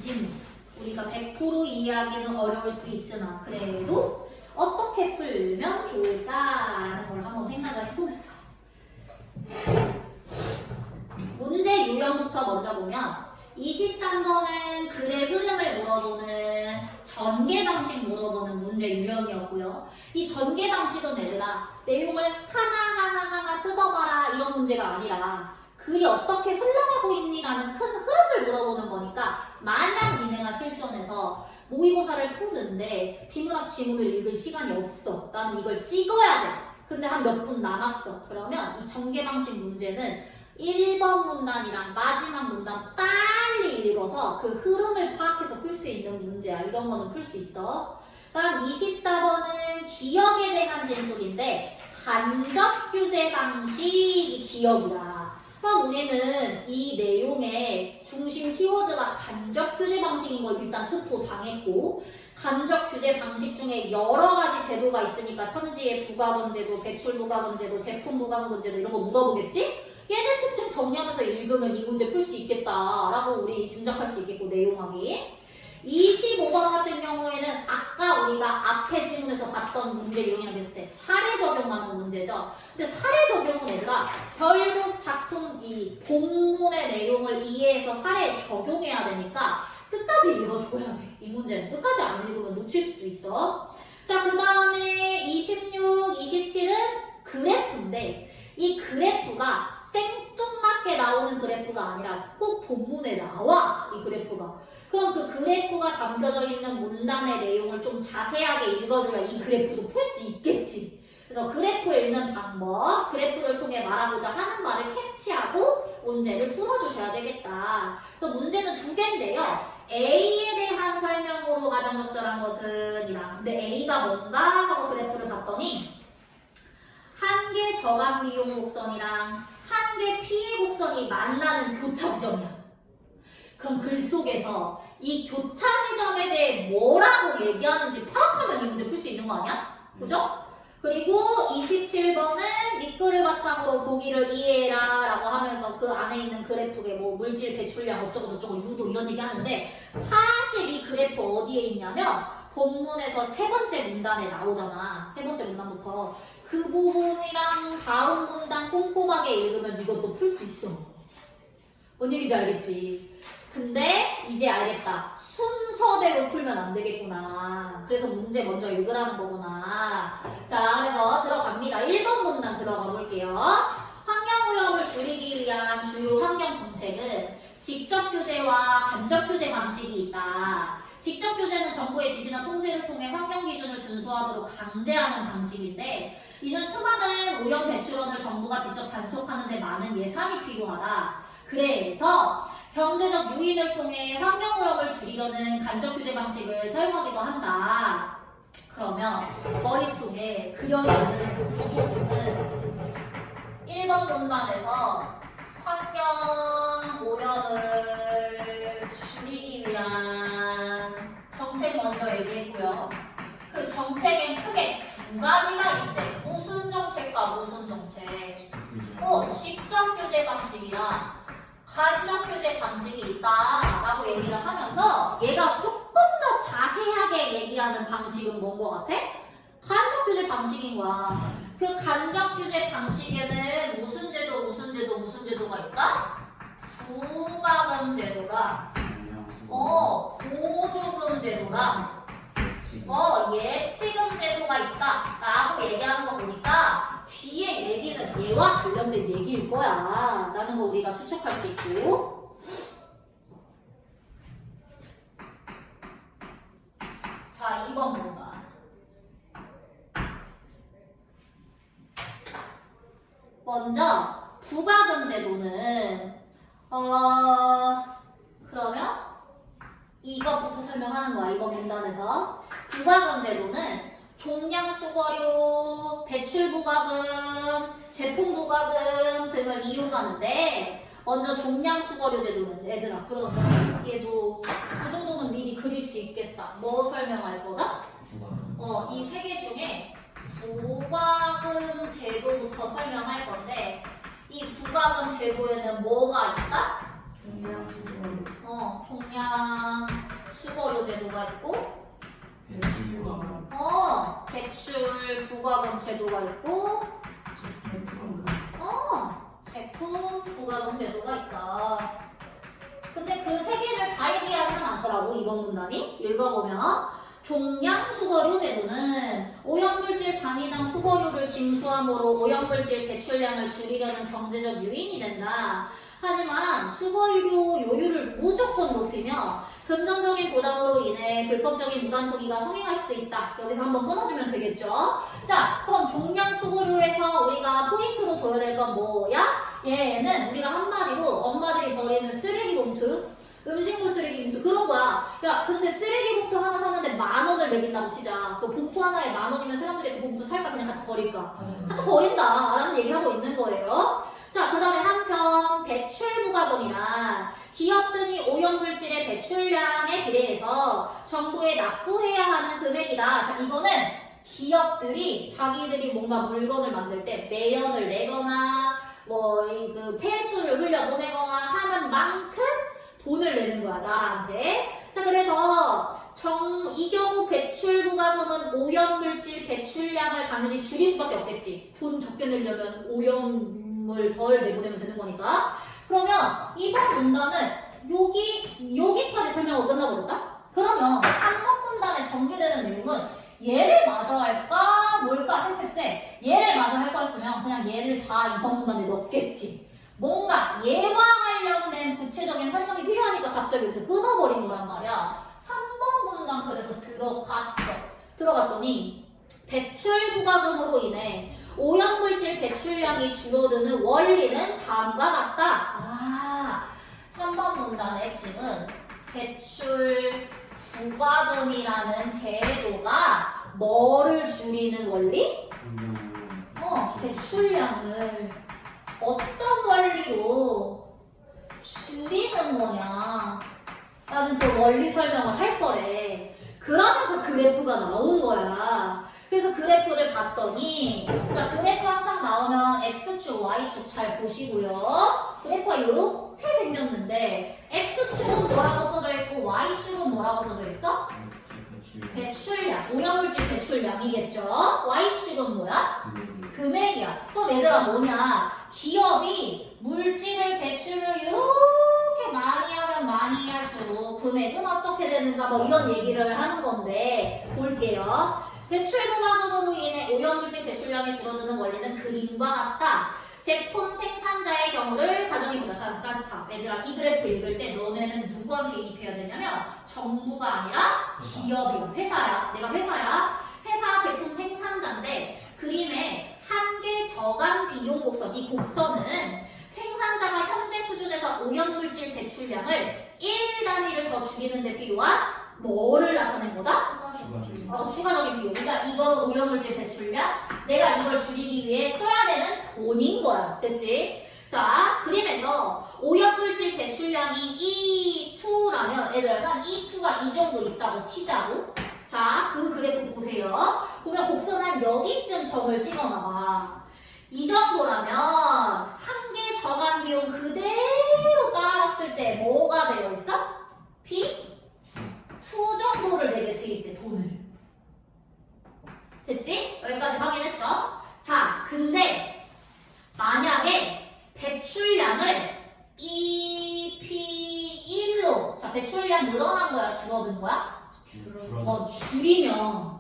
지문. 우리가 100% 이해하기는 어려울 수 있으나 그래도 어떻게 풀면 좋을까라는 걸 한번 생각을 해보면서 문제 유형부터 먼저 보면 23번은 글의 흐름을 물어보는 전개 방식 물어보는 문제 유형이었고요. 이 전개 방식은 얘들아 내용을 하나하나 뜯어봐라 이런 문제가 아니라 글이 어떻게 흘러가고 있니라는 큰 흐름을 물어보는 거니까 만약 니네가 실전에서 모의고사를 푸는데 비문학 지문을 읽을 시간이 없어. 나는 이걸 찍어야 돼. 근데 한 몇 분 남았어. 그러면 이 전개 방식 문제는 1번 문단이랑 마지막 문단 빨리 읽어서 그 흐름을 파악해서 풀 수 있는 문제야. 이런 거는 풀 수 있어. 다음 24번은 기억에 대한 진술인데 간접 규제 방식이 기억이다. 그럼 우리는 이 내용의 중심 키워드가 간접 규제 방식인 걸 일단 스포 당했고 간접 규제 방식 중에 여러 가지 제도가 있으니까 선지의 부가금 제도, 배출 부가금 제도, 제품 부가금 제도 이런 거 물어보겠지? 얘네 특징 정리하면서 읽으면 이 문제 풀 수 있겠다라고 우리 짐작할 수 있겠고 내용하기. 25번 같은 경우에는 아까 우리가 앞에 지문에서 봤던 문제 유형이랑 비슷해. 사례 적용하는 문제죠. 근데 사례 적용은 얘들아 결국 작품 이 본문의 내용을 이해해서 사례에 적용해야 되니까 끝까지 읽어줘야 돼. 이 문제는 끝까지 안 읽으면 놓칠 수도 있어. 자, 그 다음에 26, 27은 그래프인데 이 그래프가 생뚱맞게 나오는 그래프가 아니라 꼭 본문에 나와. 이 그래프가. 그럼 그 그래프가 담겨져 있는 문단의 내용을 좀 자세하게 읽어줘야 이 그래프도 풀 수 있겠지. 그래서 그래프 읽는 방법, 그래프를 통해 말하고자 하는 말을 캐치하고 문제를 풀어주셔야 되겠다. 그래서 문제는 두 개인데요. A에 대한 설명으로 가장 적절한 것은 이랑. 근데 A가 뭔가 하고 그래프를 봤더니 한계 저감 비용 곡선이랑 한계 피해 곡선이 만나는 교차 지점이야. 그럼 글 속에서 이 교차 지점에 대해 뭐라고 얘기하는지 파악하면 이 문제 풀 수 있는 거 아니야? 그죠? 그리고 27번은 밑글을 바탕으로 보기를 이해해라 라고 하면서 그 안에 있는 그래프에 뭐 물질 배출량 어쩌고저쩌고 유도 이런 얘기 하는데 사실 이 그래프 어디에 있냐면 본문에서 세 번째 문단에 나오잖아. 세 번째 문단부터 그 부분이랑 다음 문단 꼼꼼하게 읽으면 이것도 풀 수 있어. 뭔 얘기인지 알겠지? 근데 이제 알겠다. 순서대로 풀면 안 되겠구나. 그래서 문제 먼저 읽으라는 거구나. 자, 그래서 들어갑니다. 1번 문단 들어가 볼게요. 환경오염을 줄이기 위한 주요 환경 정책은 직접 규제와 간접 규제 방식이 있다. 직접 규제는 정부의 지시나 통제를 통해 환경 기준을 준수하도록 강제하는 방식인데 이는 수많은 오염 배출원을 정부가 직접 단속하는 데 많은 예산이 필요하다. 그래서 경제적 유인을 통해 환경오염을 줄이려는 간접 규제 방식을 사용하기도 한다. 그러면 머릿속에 그려지는 구조는 1번 문단에서 환경오염을 줄이기 위한 정책 먼저 얘기했고요. 그 정책엔 크게 두 가지가 있대. 무슨 정책과 무슨 정책? 직접 규제 방식이랑 간접 규제 방식이 있다라고 얘기를 하면서 얘가 조금 더 자세하게 얘기하는 방식은 뭔 것 같아? 간접 규제 방식인 거야. 그 간접 규제 방식에는 무슨 제도, 무슨 제도, 무슨 제도가 있다? 부가금 제도랑 보조금 제도랑 예치금 제도가 있다라고 얘기하는 거 보니까 뒤에 얘기는 얘와 관련된 얘기일 거야 라는 거 우리가 추측할 수 있고. 자, 2번 문단. 먼저 부가금 제도는 그러면 이것부터 설명하는 거야. 이번 문단에서 부가금 제도는 종량 수거료, 배출 부가금, 제품 부가금 등을 이용하는데 먼저 종량 수거료 제도는 얘들아 그러면 얘도 그 정도는 미리 그릴 수 있겠다. 뭐 설명할 거다? 이 세 개 중에 부가금 제도부터 설명할 건데 이 부가금 제도에는 뭐가 있다? 종량 있고 배출 부가금. 배출 부가금 제도가 있고 제품 부가금 제도가 있다. 근데 그 세 개를 다 얘기하지는 않더라고 이번 문단이. 읽어보면 종량 수거료 제도는 오염물질 단위당 수거료를 징수함으로 오염물질 배출량을 줄이려는 경제적 요인이 된다. 하지만 수거료 요율을 무조건 높이며 금전적인 부담으로 인해 불법적인 무단 투기가 성행할 수도 있다. 여기서 한번 끊어주면 되겠죠. 자, 그럼 종량 수거료에서 우리가 포인트로 둬야 될 건 뭐야? 얘는 우리가 한마디로 엄마들이 버리는 쓰레기 봉투, 음식물 쓰레기 봉투 그런 거야. 야, 근데 쓰레기 봉투 하나 샀는데 10,000원을 매긴다고 치자. 그 봉투 하나에 10,000원이면 사람들이 그 봉투 살까 그냥 갖다 버릴까? 갖다 버린다라는 얘기하고 있는 거예요. 자, 그 다음에 한편 배출 부가금이란 기업들이 오염물질의 배출량에 비례해서 정부에 납부해야 하는 금액이다. 자, 이거는 기업들이 자기들이 뭔가 물건을 만들 때 매연을 내거나 그 폐수를 흘려보내거나 하는 만큼 돈을 내는 거야, 나한테. 자, 그래서 이 경우 배출 부가금은 오염물질 배출량을 당연히 줄일 수밖에 없겠지. 돈 적게 내려면 오염을 덜 내보내면 되는 거니까. 그러면 이번 문단은 여기까지 설명으로 끝나버렸다? 그러면 3번 문단에 전개되는 내용은 얘를 마저 할까? 뭘까? 생각했을 때 얘를 마저 할 거였으면 그냥 얘를 다 이번 문단에 넣겠지. 뭔가 얘와 관련된 구체적인 설명이 필요하니까 갑자기 이렇게 끊어버린 거란 말이야. 3번 문단 그래서 들어갔더니 배출 부가금으로 인해 오염물질 배출량이 줄어드는 원리는 다음과 같다. 3번 문단의 핵심은 배출 부가금이라는 제도가 뭐를 줄이는 원리? 배출량을 어떤 원리로 줄이는 거냐 라는 그 원리 설명을 할 거래. 그러면서 그래프가 나온 거야. 그래서 그래프를 봤더니 자, 그래프 항상 나오면 X축, Y축 잘 보시고요. 그래프가 이렇게 생겼는데 X축은 뭐라고 써져 있고 Y축은 뭐라고 써져 있어? 배출량, 오염물질 배출량이겠죠. Y축은 뭐야? 금액이야. 그럼 얘들아 뭐냐? 기업이 물질을 배출을 이렇게 많이 하면 많이 할수록 금액은 어떻게 되는가 뭐 이런 얘기를 하는 건데 볼게요. 배출 부가금으로 인해 오염물질 배출량이 줄어드는 원리는 그림과 같다. 제품 생산자의 경우를 가정해보자. 잠깐 스탑. 얘들아 이 그래프 읽을 때 너네는 누구한테 개입해야 되냐면 정부가 아니라 기업이야. 회사야. 내가 회사야. 회사 제품 생산자인데 그림에 한계 저감 비용 곡선. 이 곡선은 생산자가 현재 수준에서 오염물질 배출량을 1 단위를 더 줄이는 데 필요한 뭐를 나타낸 거다? 추가적인 비용. 그러니까 이거는 오염물질 배출량. 내가 이걸 줄이기 위해 써야 되는 돈인 거야. 됐지? 자, 그림에서 오염물질 배출량이 E2라면 얘들아 한 E2가 이 정도 있다고 치자고. 자, 그 그래프 보세요. 보면 곡선 한 여기쯤 점을 찍어놔봐. 이 정도라면 한계 저감 비용 그대로 따라갔을 때 뭐가 되어 있어? P2 정도를 내게 돼 있대, 돈을. 됐지? 여기까지 확인했죠? 자, 근데 만약에 배출량을 EP1로 자, 배출량 늘어난 거야? 줄어든 거야? 줄이면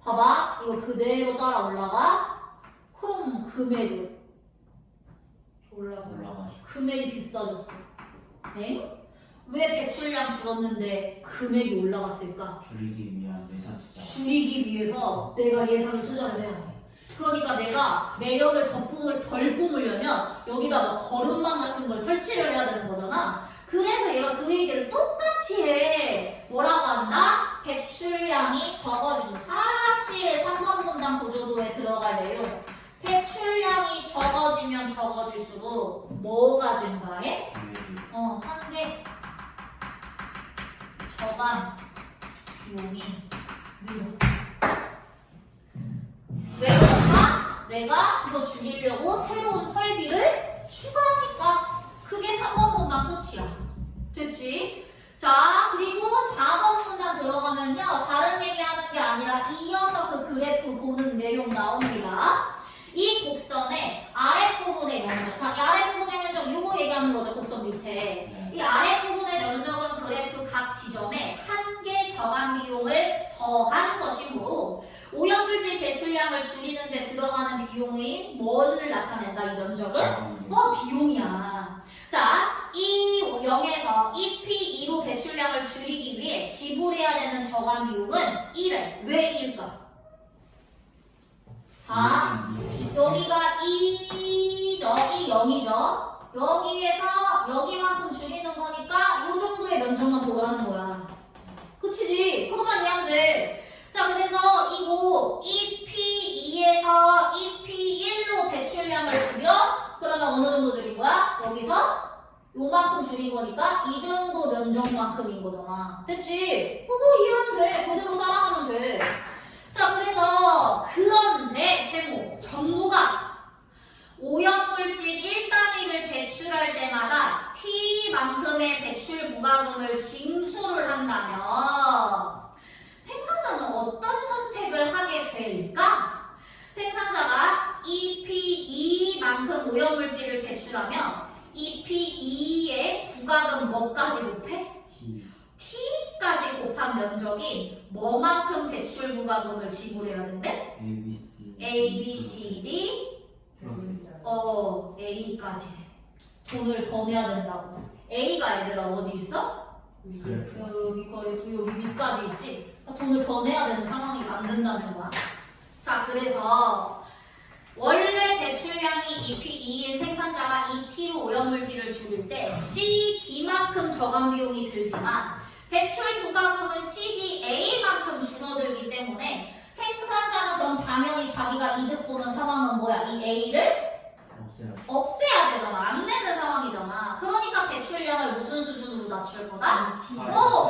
봐봐, 이거 그대로 따라 올라가. 그럼 금액이 올라가죠. 금액이 비싸졌어. 엥? 왜 배출량 줄었는데 금액이 올라갔을까? 줄이기 위한 예산 투자. 줄이기 위해서 내가 예산을 투자를 해야 돼. 그러니까 내가 매연을 덜 뿜으려면 여기다 막 거름망 같은 걸 설치를 해야 되는 거잖아. 그래서 얘가 그 얘기를 똑같이 해. 뭐라고 한다? 배출량이 적어지죠. 사실 3번 문단 구조도에 들어갈 내용. 배출량이 적어지면 적어질수록 뭐가 증가해? 한계 저감 비용이 늘어. 왜 그럴까? 내가 그거 줄이려고 새로운 설비를 추가하니까. 그게 3번 문단 끝이야. 됐지? 자, 그리고 4번 문단 들어가면 밑에. 네. 이 아랫부분의 면적은 그래프 각 지점에 한 개 저감 비용을 더한 것이므로 오염물질 배출량을 줄이는 데 들어가는 비용의 뭐를 나타낸다, 이 면적은? 비용이야. 자, 이 0에서 EP2로 배출량을 줄이기 위해 지불해야 되는 저감 비용은 1에. 왜 1일까? 자, 여기가 2죠. 이 0이죠. 여기에서 여기만큼 줄이는 거니까 이 정도의 면적만 보라는 거야. 그치지? 그것만 이해하면 돼. 자, 그래서 이거 EP2에서 EP1로 배출량을 줄여? 그러면 어느 정도 줄인 거야? 여기서 요만큼 줄인 거니까 이 정도 면적만큼인 거잖아. 됐지? 그거 이해하면 돼. 그대로 따라가면 돼. 자, 그래서 그런데 세모 정부가 오염물질 1단위를 배출할 때마다 T만큼의 배출 부가금을 징수를 한다면 생산자는 어떤 선택을 하게 될까? 생산자가 EP2만큼 오염물질을 배출하면 EP2의 부가금 뭐까지 곱해? T까지 곱한 면적이 뭐만큼 배출 부가금을 지불해야 된대? A, B, C, D A까지 돈을 더 내야 된다고. A가 얘들아 어디 있어? 여기 거리 여기 위까지 있지? 그러니까 돈을 더 내야 되는 상황이 만든다는 거야. 자, 그래서 원래 배출량이 EP2인 생산자가 ET로 오염물질을 줄일 때 CD만큼 저감 비용이 들지만 배출 부가금은 CDA만큼 줄어들기 때문에 생산자는 그럼 당연히 자기가 이득 보는 상황은 뭐야? 이 A를 없애야 되잖아. 안 되는 상황이잖아. 그러니까 배출량을 무슨 수준으로 낮출 거다?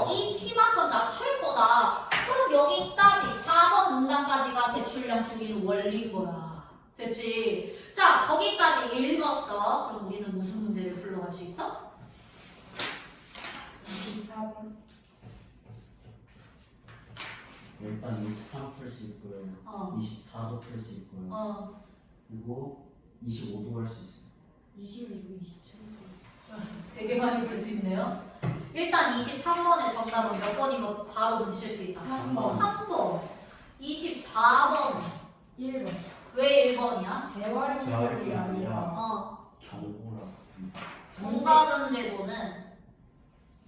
이 T만큼 낮출 거다. 그럼 여기까지 4번 문단까지가 배출량 줄이는 원리인 거야. 됐지? 자, 거기까지 읽었어. 그럼 우리는 무슨 문제를 풀러갈 수 있어? 24번. 일단 23 풀 수 있고요. 24도 풀 수 있고요. 그리고 25도 할 수 있어요. 26, 27. 되게 많이 풀 수 있네요. 일단 23번의 정답은 몇 번인 거 바로 눈치챌 수 있다. 3번. 3번. 24번. 1번. 왜 1번이야? 재활용률이 아니라 경고라. 부가금 제도는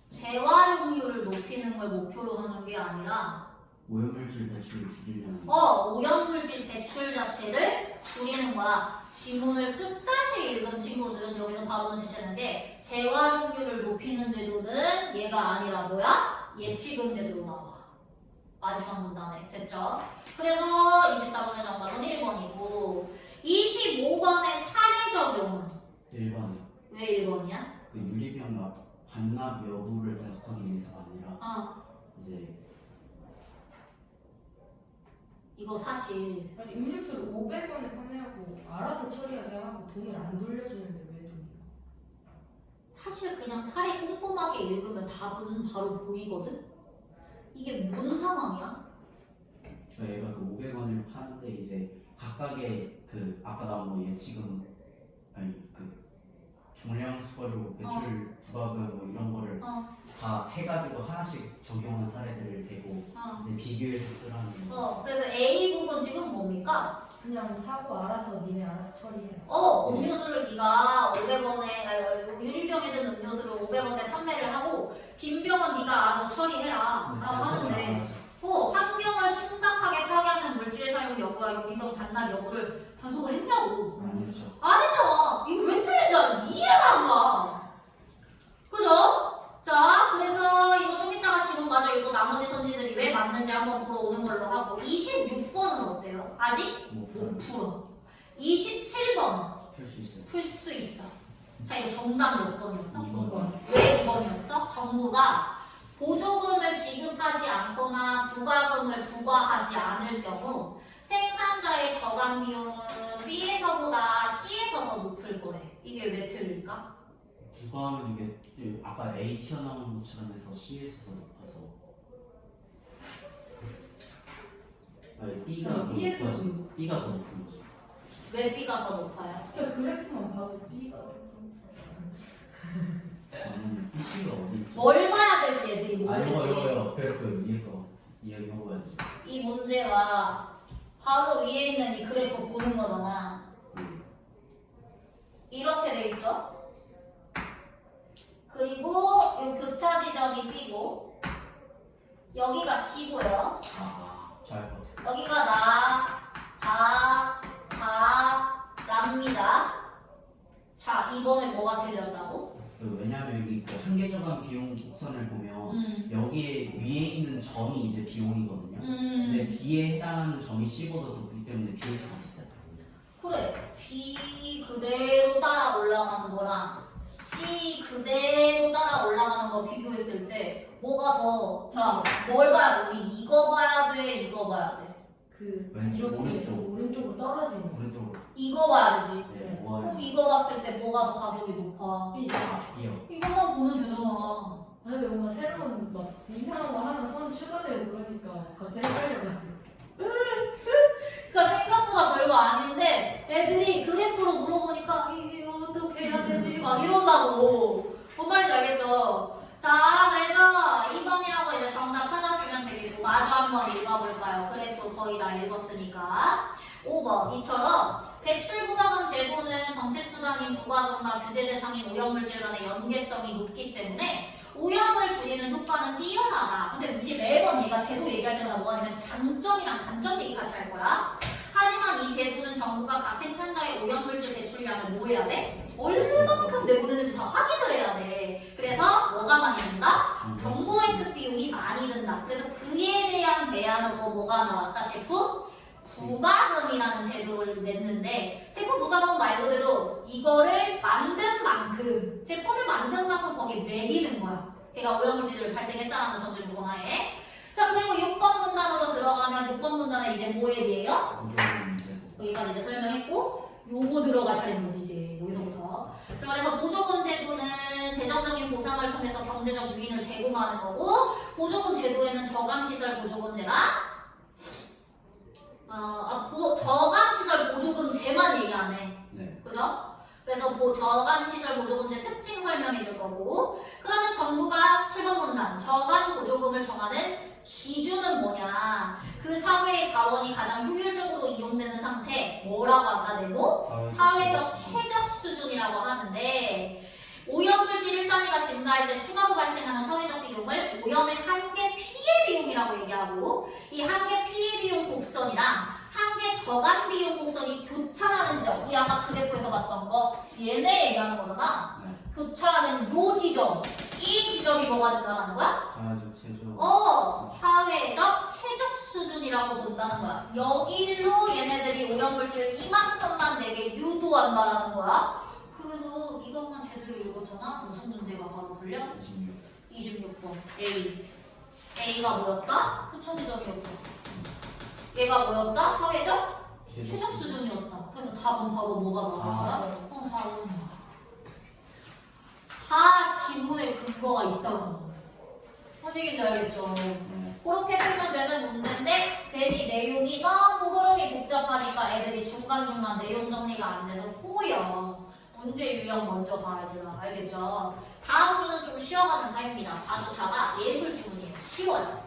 재활용률을 높이는 걸 목표로 하는 게 아니라 오염물질 배출을 줄이려는 오염물질 배출 자체를 줄이는 거야. 지문을 끝까지 읽은 친구들은 여기서 바로 눈치채는 게 재활용률을 높이는 제도는 얘가 아니라 뭐야? 예치금 제도로 나와. 마지막 문단에. 됐죠? 그래서 24번의 정답은 1번이고 25번의 사례 적용은 1번에 왜 1번이야? 그 유리병 반납 여부를 분석하기 위해서가 아니라 이제 이거 사실 아니 음료수를 500원에 판매하고 알아서 처리하게 하고 돈을 안 돌려주는데 왜 돈이야? 사실 그냥 사례 꼼꼼하게 읽으면 답은 바로 보이거든? 이게 뭔 상황이야? 저희가 그 500원을 파는데 이제 각각의 그 아까 나온 거 예치금 아니 그 종량 수거료 배출 부가금 뭐 이런 거를 다 해가지고 하나씩 적용한 사례들을 대고 이제 비교해서 쓰라는 그래서 A국은 지금 뭡니까? 그냥 사고 알아서 니네 알아서 처리해. 음료수를 네가 500원에 유리병에 든 음료수를 500원에 판매를 하고 빈 병은 네가 알아서 처리해라 라고 하는데 환경을 심각하게 파괴하는 물질 사용 여부와 유리병 반납 여부를 단속을 했냐고. 아니죠. 안 했잖아. 이거 왜 틀린지 이해가 안 가. 그죠? 자, 그래서 이거 좀 이따가 지금 마저 읽고 나머지 선지들이 왜 맞는지 한번 보러 오는 걸로 하고 26번은 어때요? 아직 못 풀어. 27번 풀 수 있어요. 풀 수 있어. 자, 이거 정답 몇 번이었어? 2번. 왜 2번이었어? 정부가 보조금을 지급하지 않거나 부가금을 부과하지 않을 경우 생산자의 저감 비용은 B에서보다 C에서 더 높을 거래. 이게 왜 틀릴까? 부과하면 이게 아까 A 튀어나온 것처럼 해서 C에서 더 높아서 아니 B가 더 B에서 높아서 B가 더 높은 거죠. 왜 B가 더 높아요? 그러니까 그래프만 봐도 B가 저는 PC가 어디 있지? 뭘 봐야 될지 애들이 아 이거 모르겠대. 그래프 위에 거 이거 봐야지. 이 문제가 바로 위에 있는 이 그래프 보는 거잖아. 이렇게 돼 있죠? 그리고 이 교차 지점이 B고 여기가 C고요. 잘할 것 같아. 여기가 랍니다. 자, 이번에 뭐가 틀렸다고? 왜냐면 여기 그 한계적인 비용 곡선을 보면 여기에 위에 있는 점이 이제 비용이거든요. 근데 B에 해당하는 점이 C보다 높기 때문에 B에서가 비싸요. 그래. B 그대로 따라 올라가는 거랑 C 그대로 따라 올라가는 거 비교했을 때 뭐가 더, 자, 뭘 봐야 돼? 우리 이거 봐야 돼? 이거 봐야 돼? 그 왼쪽, 이렇게 오른쪽. 오른쪽으로 떨어지는 거. 오른쪽으로. 이거 봐야 되지. 네, 그럼 이거 봤을 때 뭐가 더 가격이 높아? B. B요. 이것만 보면 되잖아. 아니 근데 뭔가 새로운 막 이상한 거 하나 선 추가되고 그러니까 갑자기 헷갈려가지고. 그러니까 생각보다 별거 아닌데 애들이 그래프로 물어보니까 이게 어떻게 해야 되지? 막 이런다고. 뭔 말인지 알겠죠? 자, 그래서 2번이라고 이제 정답 찾아주면 되겠고 마저 한번 읽어볼까요? 그래프 거의 다 읽었으니까. 5번 이처럼 배출 부가금 제도는 정책수단인 부가금과 규제 대상인 오염물질 간의 연계성이 높기 때문에 오염을 줄이는 효과는 뛰어나다. 근데 이제 매번 얘가 제도 얘기할 때마다 뭐 하냐면 장점이랑 단점 얘기 같이 할 거야. 하지만 이 제도는 정부가 각 생산자의 오염물질 배출량을 뭐 해야 돼? 얼마만큼 내고 되는지 다 확인을 해야 돼. 그래서 뭐가 많이 든다? 정보 획득 비용이 많이 든다. 그래서 그에 대한 대안으로 뭐가 나왔다? 제품 부가금이라는 제도를 냈는데 제품 부가금 말 그대로 이거를 만든 만큼 제품을 만든 만큼 거기에 매기는 거야. 걔가 오염물질을 발생했다는 전제 조건 하에. 자, 그리고 6번 문단으로 들어가면 6번 문단에 이제 뭐 얘기해요? 여기까지 이제 설명했고 요거 들어갈 차례인 거지 이제 여기서부터. 자, 그래서 보조금 제도는 재정적인 보상을 통해서 경제적 유인을 제공하는 거고 보조금 제도에는 저감시설 보조금제랑 저감시설 보조금제만 얘기 안 해. 네. 그죠? 그래서 저감시설 보조금제 특징 설명해 줄 거고 그러면 정부가 7번 문단 저감 보조금을 정하는 기준은 뭐냐 그 사회의 자원이 가장 효율적으로 이용되는 상태 뭐라고 한다 내고 사회적 최적 수준이라고 하는데 오염물질 1단위가 증가할 때 추가로 발생하는 사회적 비용을 오염의 한계 피해 비용이라고 얘기하고 이 한계 피해 비용 곡선이랑 한계 저감 비용 곡선이 교차하는 지점 우리 아까 그래프에서 봤던 거 얘네 얘기하는 거잖아. 네. 교차하는 요 지점 이 지점이 뭐가 된다는 거야? 사회적 최저. 사회적 최적 수준이라고 본다는 거야. 여기로 얘네들이 오염물질을 이만큼만 내게 유도한다라는 거야. 그래서 이것만 제대로 읽었잖아. 무슨 문제가 바로 풀려? 26번 A. A가 뭐였다? 표처 지점이었다. 얘가 뭐였다? 사회적 최적 수준이었다. 그래서 답은 바로 뭐가 나온 거야? 4번이야. 다 지문에 근거가 있다고. 뭔 얘기인지 알겠죠? 그렇게 풀면 되는 문제인데 괜히 내용이 너무 흐름이 복잡하니까 애들이 중간중간 내용 정리가 안 돼서 꼬여. 문제 유형 먼저 봐야 돼요. 알겠죠? 다음 주는 좀 쉬어가는 타입입니다. 4주차가 예술 지문이에요. 쉬워요.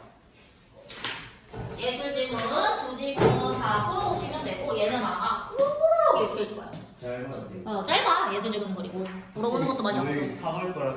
예술 지문, 두 지문 다 풀어오시면 되고 얘는 아마 호로록 이렇게 일 거야. 짧아요. 짧아. 예술 지문은 그리고 물어보는 것도 많이 없어. 3월 거라